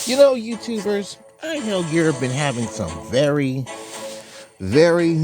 You know, YouTubers, I know you've been having some very, very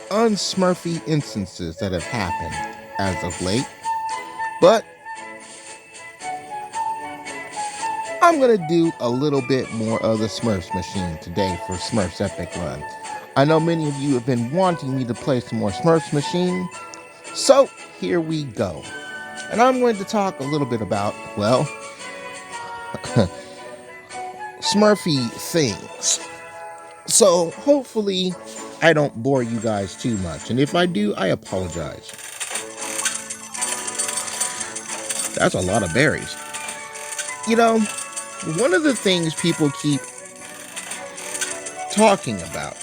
unsmurfy instances that have happened as of late. But I'm going to do a little bit more of the Smurfs machine today for Smurfs Epic Run. I know many of you have been wanting me to play some more Smurfs machine, so here we go. And I'm going to talk a little bit about, well, Smurfy things. So hopefully I don't bore you guys too much. And if I do, I apologize. That's a lot of berries. You know, one of the things people keep talking about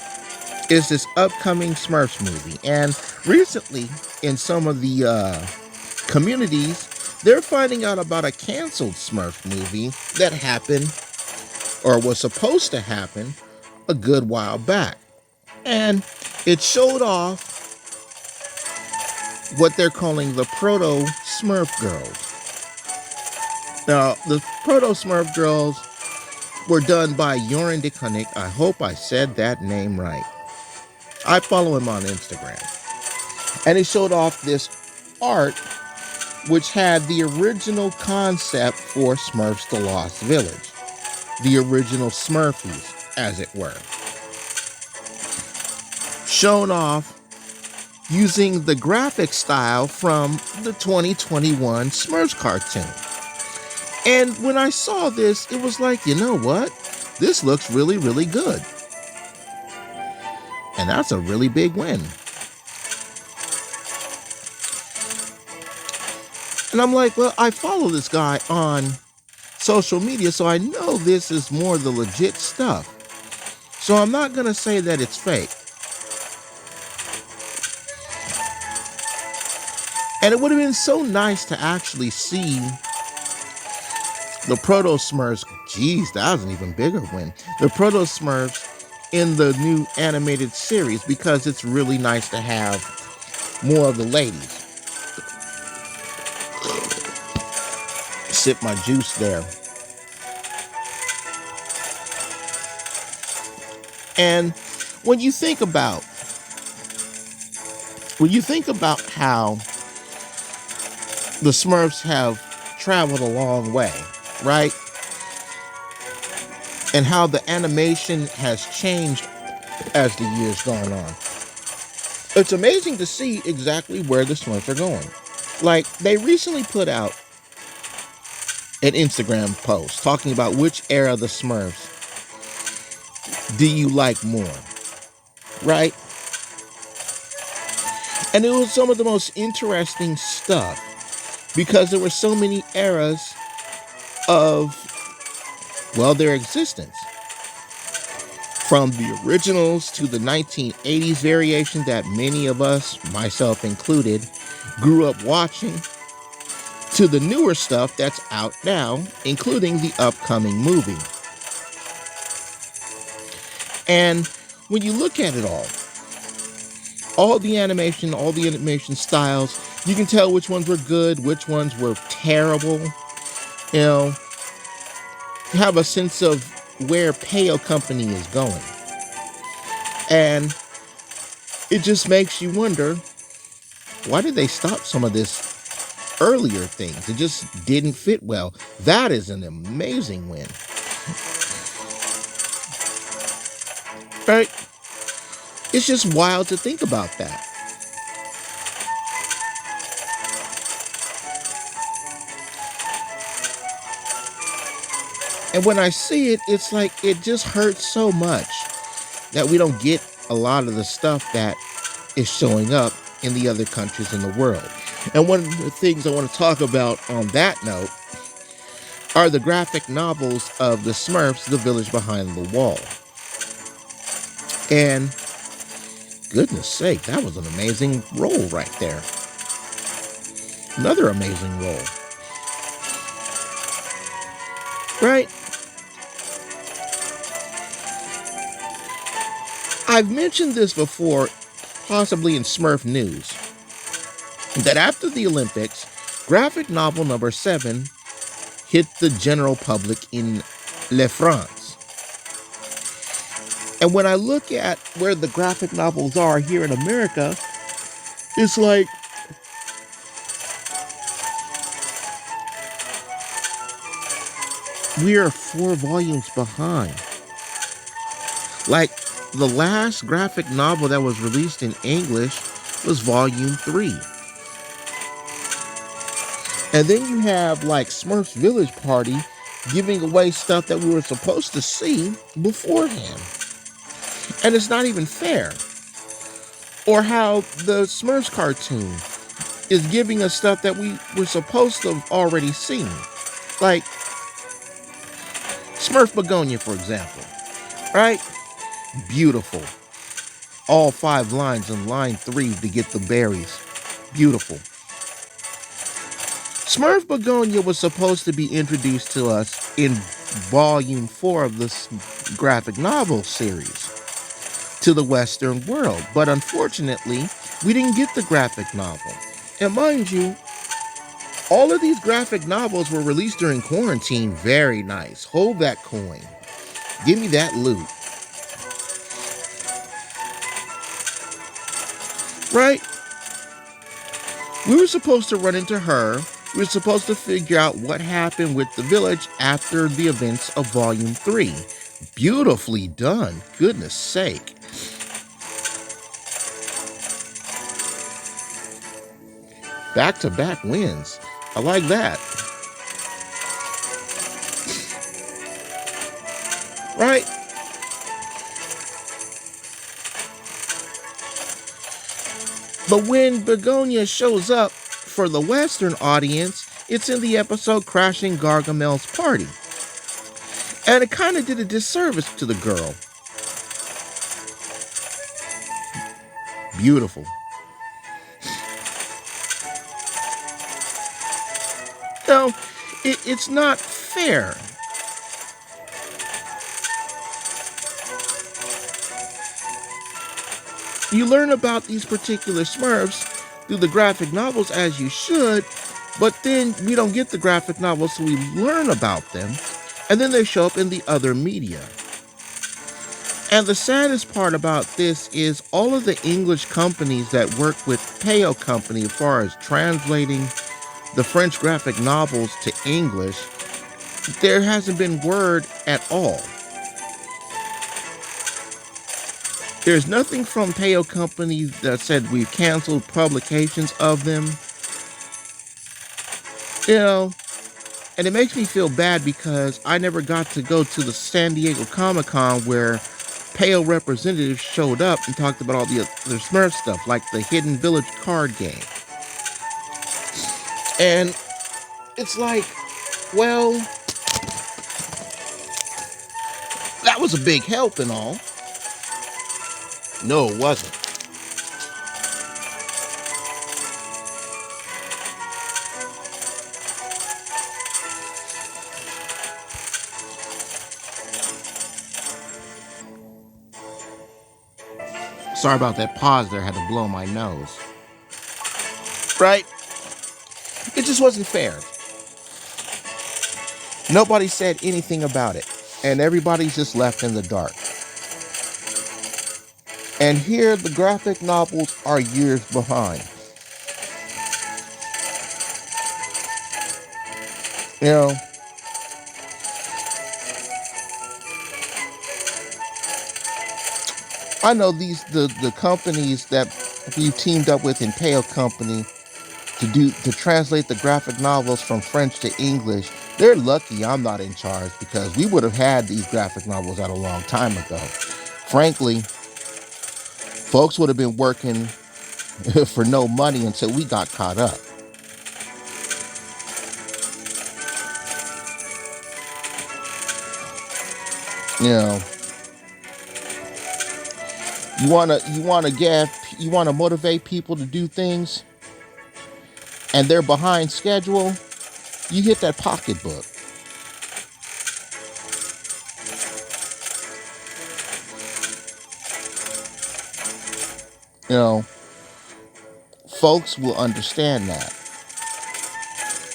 is this upcoming Smurfs movie. And recently, in some of the communities, they're finding out about a canceled Smurf movie that happened or was supposed to happen a good while back. And it showed off what they're calling the Proto Smurf Girls. Now, the Proto Smurf Girls were done by Joran de Koning. I hope I said that name right. I follow him on Instagram. And he showed off this art which had the original concept for Smurfs the Lost Village. The original Smurfies, as it were. Shown off using the graphic style from the 2021 Smurfs cartoon. And when I saw this, it was like, you know what? This looks really, really good. And that's a really big win. And I'm like, well, I follow this guy on social media, so I know this is more the legit stuff. So I'm not going to say that it's fake. And it would have been so nice to actually see the Proto Smurfs. Geez, that was an even bigger win. The Proto Smurfs in the new animated series, because it's really nice to have more of the ladies. Sip my juice there. And when you think about how the Smurfs have traveled a long way, right? And how the animation has changed as the years gone on. It's amazing to see exactly where the Smurfs are going. Like, they recently put out an Instagram post talking about which era of the Smurfs do you like more, right? And it was some of the most interesting stuff because there were so many eras of, well, their existence. From the originals to the 1980s variation that many of us, myself included, grew up watching, to the newer stuff that's out now, including the upcoming movie. And when you look at it all the animation styles, you can tell which ones were good, which ones were terrible. You know, you have a sense of where Pale Company is going. And it just makes you wonder, why did they stop some of this earlier things? It just didn't fit well. That is an amazing win. Right? It's just wild to think about that. And when I see it, it's like it just hurts so much that we don't get a lot of the stuff that is showing up in the other countries in the world. And one of the things I want to talk about on that note are the graphic novels of the Smurfs, The Village Behind the Wall. And goodness sake, that was an amazing role right there. Another amazing role. Right? I've mentioned this before, possibly in Smurf News, that after the Olympics, graphic novel number 7 hit the general public in Le France. And when I look at where the graphic novels are here in America, it's like we are 4 volumes behind. Like the last graphic novel that was released in English was volume 3. And then you have like Smurfs Village Party giving away stuff that we were supposed to see beforehand. And it's not even fair. Or how the Smurfs cartoon is giving us stuff that we were supposed to have already seen. Like Smurf Begonia, for example. Right? Beautiful. All 5 lines in line 3 to get the berries. Beautiful. Smurf Begonia was supposed to be introduced to us in volume 4 of this graphic novel series to the Western world. But unfortunately, we didn't get the graphic novel. And mind you, all of these graphic novels were released during quarantine. Very nice. Hold that coin. Give me that loot. Right? We were supposed to run into her. We were supposed to figure out what happened with the village after the events of Volume 3. Beautifully done. Goodness sake. Back-to-back wins. I like that. Right? But when Begonia shows up for the Western audience, it's in the episode Crashing Gargamel's Party. And it kind of did a disservice to the girl. Beautiful. No, it's not fair. You learn about these particular Smurfs through the graphic novels as you should, but then we don't get the graphic novels, so we learn about them, and then they show up in the other media. And the saddest part about this is all of the English companies that work with Peyo Company as far as translating the French graphic novels to English, there hasn't been word at all. There's nothing from Peyo Company that said we've canceled publications of them. You know, and it makes me feel bad because I never got to go to the San Diego Comic-Con where Peyo representatives showed up and talked about all the other Smurf stuff, like the Hidden Village card game. And it's like, well, that was a big help and all. No, it wasn't. Sorry about that pause there. I had to blow my nose. Right? It just wasn't fair. Nobody said anything about it. And everybody's just left in the dark. And here the graphic novels are years behind. You know, I know the companies that we teamed up with in Peyo Company to translate the graphic novels from French to English. They're lucky I'm not in charge because we would have had these graphic novels out a long time ago. Frankly, folks would have been working for no money until we got caught up. You know, you wanna motivate people to do things, and they're behind schedule. You hit that pocketbook. You know, folks will understand that.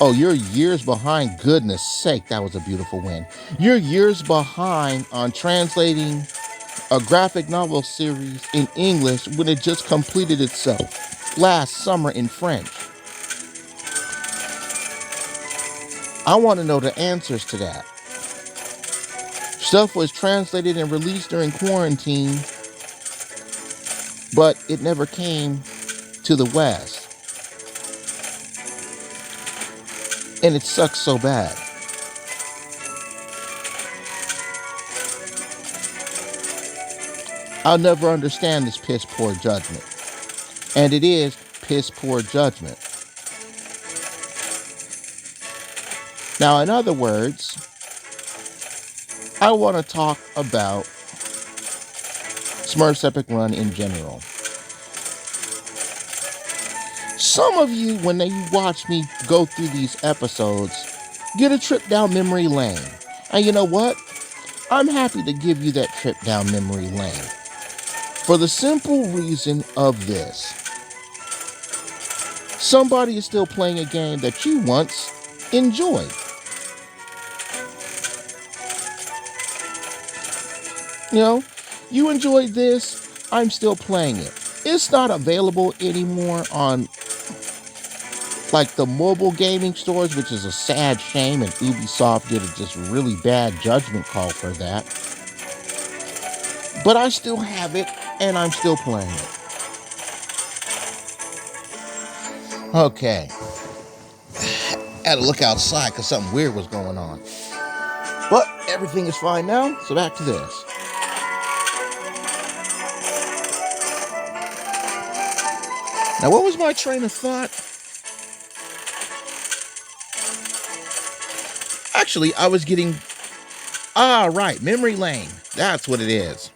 Oh, you're years behind. Goodness sake, that was a beautiful win. You're years behind on translating a graphic novel series in English when it just completed itself last summer in French. I want to know the answers to that. Stuff was translated and released during quarantine, but it never came to the West. And it sucks so bad. I'll never understand this piss poor judgment. And it is piss poor judgment. Now, in other words, I want to talk about Smurfs Epic Run in general. Some of you, when you watch me go through these episodes, get a trip down memory lane. And you know what? I'm happy to give you that trip down memory lane. For the simple reason of this. Somebody is still playing a game that you once enjoyed. You know, you enjoyed this, I'm still playing it. It's not available anymore on like the mobile gaming stores, which is a sad shame, and Ubisoft did a just really bad judgment call for that. But I still have it, and I'm still playing it. Okay. Had to look outside because something weird was going on. But everything is fine now, so back to this. Now, what was my train of thought? Actually, I was getting... right, memory lane. That's what it is.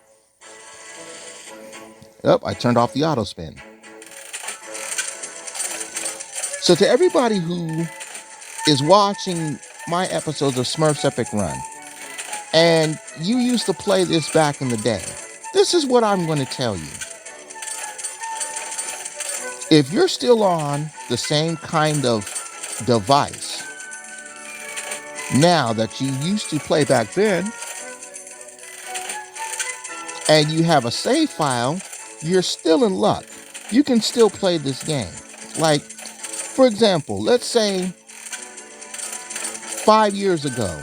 Oh, I turned off the auto spin. So to everybody who is watching my episodes of Smurfs Epic Run, and you used to play this back in the day, this is what I'm going to tell you. If you're still on the same kind of device now that you used to play back then, and you have a save file, you're still in luck. You can still play this game. Like, for example, let's say 5 years ago,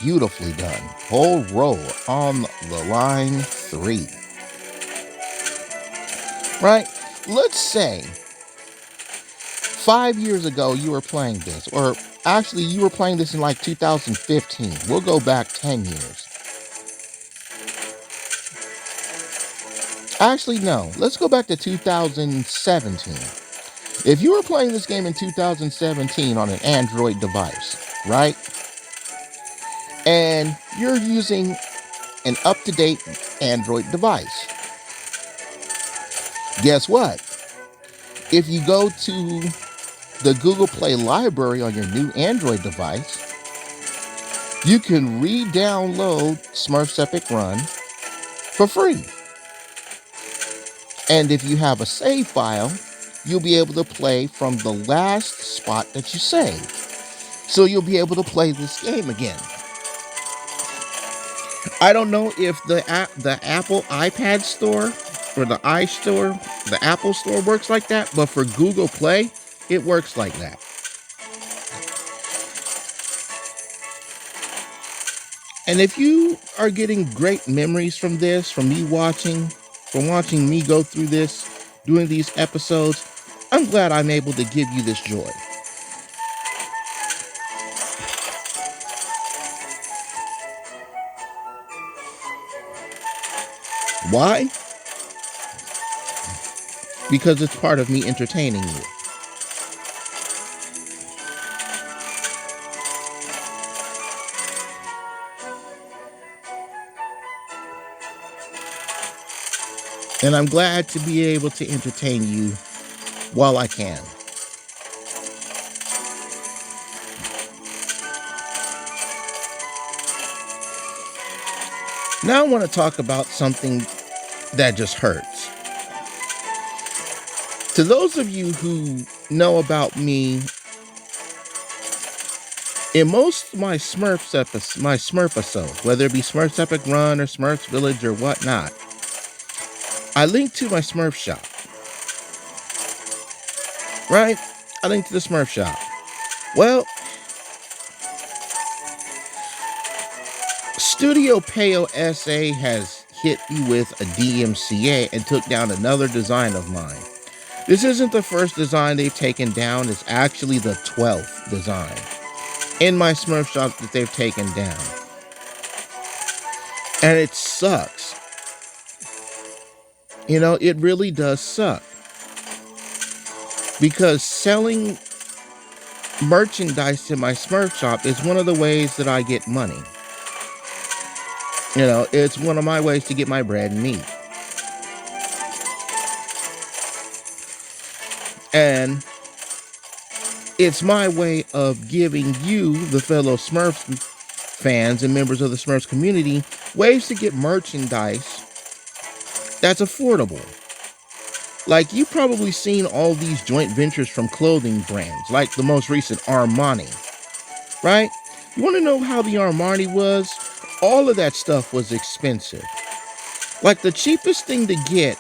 beautifully done. Whole row on the line 3. Right? Let's say 5 years ago you were playing this, or actually you were playing this in like 2015. We'll go back 10 years. Actually, no. Let's go back to 2017. If you were playing this game in 2017 on an Android device, right? And you're using an up-to-date Android device. Guess what? If you go to the Google Play library on your new Android device, you can re-download Smurfs Epic Run for free. And if you have a save file, you'll be able to play from the last spot that you saved. So you'll be able to play this game again. I don't know if the Apple iPad store or the iStore, the Apple store works like that, but for Google Play, it works like that. And if you are getting great memories from this, from watching me go through this, doing these episodes, I'm glad I'm able to give you this joy. Why? Because it's part of me entertaining you. And I'm glad to be able to entertain you while I can. Now I want to talk about something that just hurts. To those of you who know about me In most of my my Smurf episodes, whether it be Smurfs Epic Run or Smurfs Village or whatnot, I link to my Smurf shop, right? I link to the Smurf shop. Well, Studio Payo SA has hit me with a DMCA and took down another design of mine. This isn't the first design they've taken down, it's actually the 12th design in my Smurf shop that they've taken down. And it sucks. You know, it really does suck. Because selling merchandise in my Smurf shop is one of the ways that I get money. You know, it's one of my ways to get my bread and meat. And it's my way of giving you, the fellow Smurfs fans and members of the Smurfs community, ways to get merchandise that's affordable. Like, you've probably seen all these joint ventures from clothing brands, like the most recent Armani, right? You want to know how the Armani was? All of that stuff was expensive. Like, the cheapest thing to get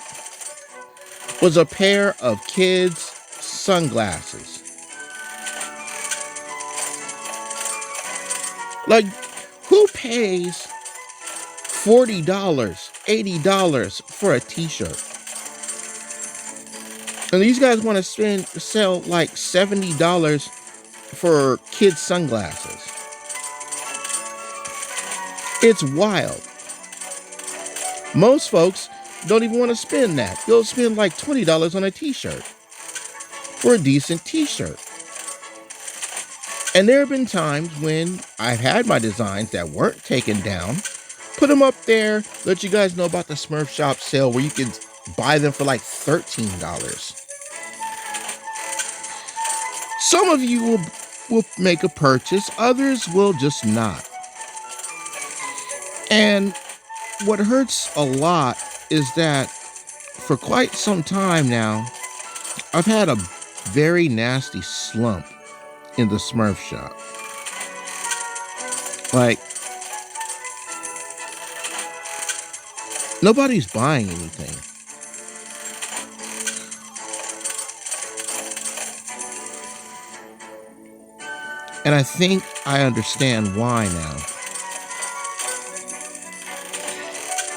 was a pair of kids' sunglasses. Like, who pays $40, $80 for a t-shirt? And these guys want to sell like $70 for kids' sunglasses. It's wild. Most folks don't even want to spend that. They'll spend like $20 on a t-shirt for a decent t-shirt. And there have been times when I've had my designs that weren't taken down, put them up there, let you guys know about the Smurf Shop sale where you can buy them for like $13. Some of you will make a purchase, others will just not. And what hurts a lot is that for quite some time now, I've had a very nasty slump in the Smurf shop. Like, nobody's buying anything. And I think I understand why now.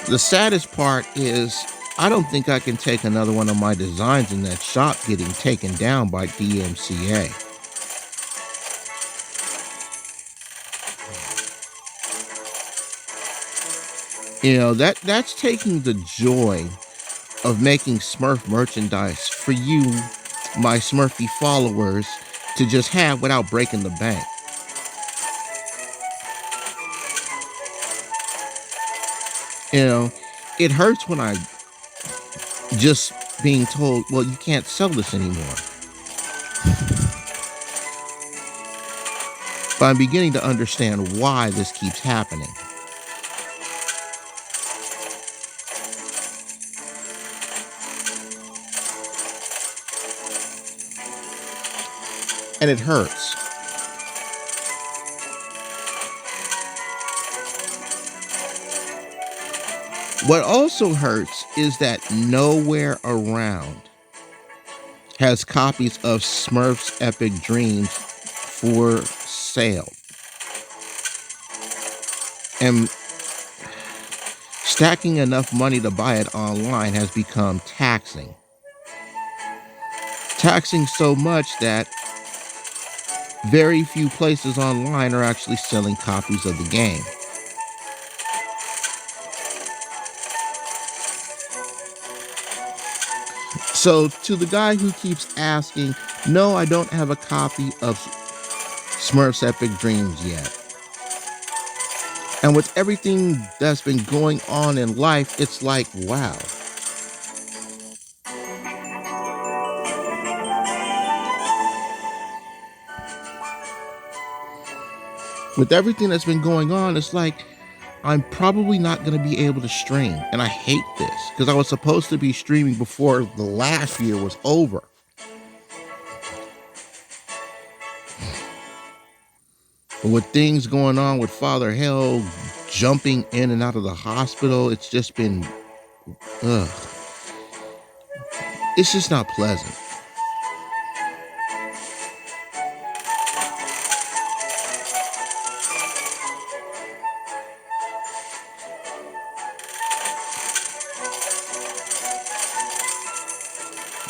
The saddest part is I don't think I can take another one of my designs in that shop getting taken down by DMCA. You know, that's taking the joy of making Smurf merchandise for you, my Smurfy followers, to just have without breaking the bank. You know, it hurts when I just being told, well, you can't sell this anymore. But I'm beginning to understand why this keeps happening. And it hurts. What also hurts is that nowhere around has copies of Smurfs Epic Dreams for sale. And stacking enough money to buy it online has become taxing. Taxing so much that very few places online are actually selling copies of the game. So to the guy who keeps asking, no, I don't have a copy of Smurfs Epic Dreams yet. And with everything that's been going on in life, it's like, wow. With everything that's been going on, it's like, I'm probably not going to be able to stream. And I hate this because I was supposed to be streaming before the last year was over. with things going on with Father Hell jumping in and out of the hospital, it's just been, ugh. It's just not pleasant.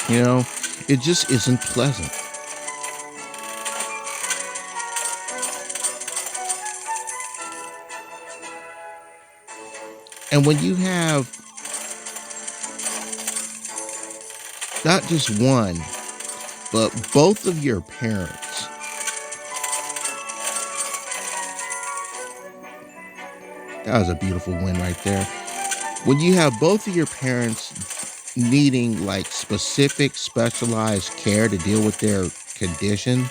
You know, it just isn't pleasant. And when you have not just one, but both of your parents, that was a beautiful win right there. When you have both of your parents needing like specific specialized care to deal with their condition,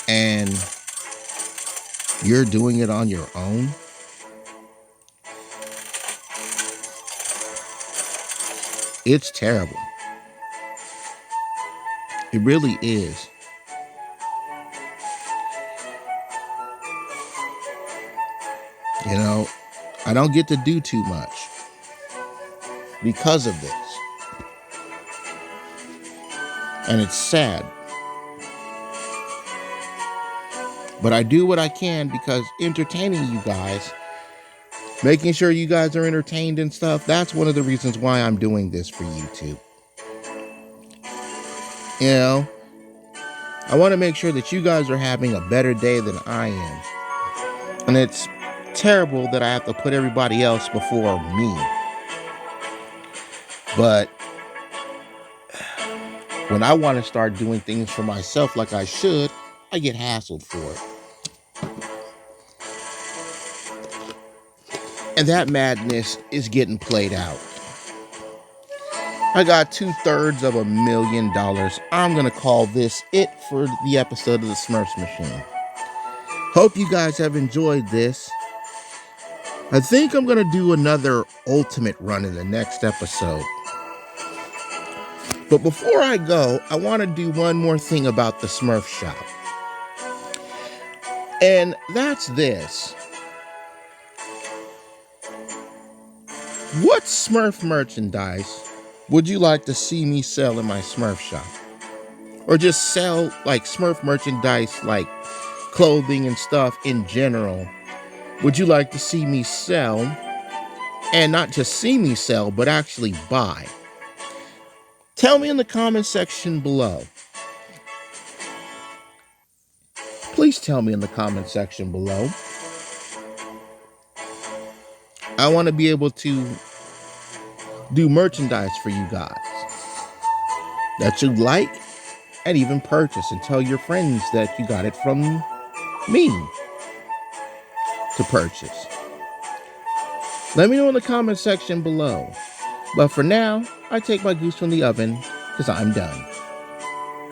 and you're doing it on your own, it's terrible. It really is. You know, I don't get to do too much because of this. And it's sad. But I do what I can because entertaining you guys, making sure you guys are entertained and stuff, that's one of the reasons why I'm doing this for YouTube. You know, I want to make sure that you guys are having a better day than I am. And it's terrible that I have to put everybody else before me. But when I want to start doing things for myself like I should, I get hassled for it. And that madness is getting played out. I got $2/3 I'm going to call this it for the episode of the Smurfs Machine. Hope you guys have enjoyed this. I think I'm going to do another ultimate run in the next episode. But before I go, I want to do one more thing about the Smurf shop. And that's this. What Smurf merchandise would you like to see me sell in my Smurf shop? Or just sell like Smurf merchandise, like clothing and stuff in general, would you like to see me sell? And not just see me sell, but actually buy? Tell me in the comment section below. Please tell me in the comment section below. I want to be able to do merchandise for you guys that you like and even purchase, and tell your friends that you got it from me to purchase. Let me know in the comment section below. But for now, I take my goose from the oven because I'm done.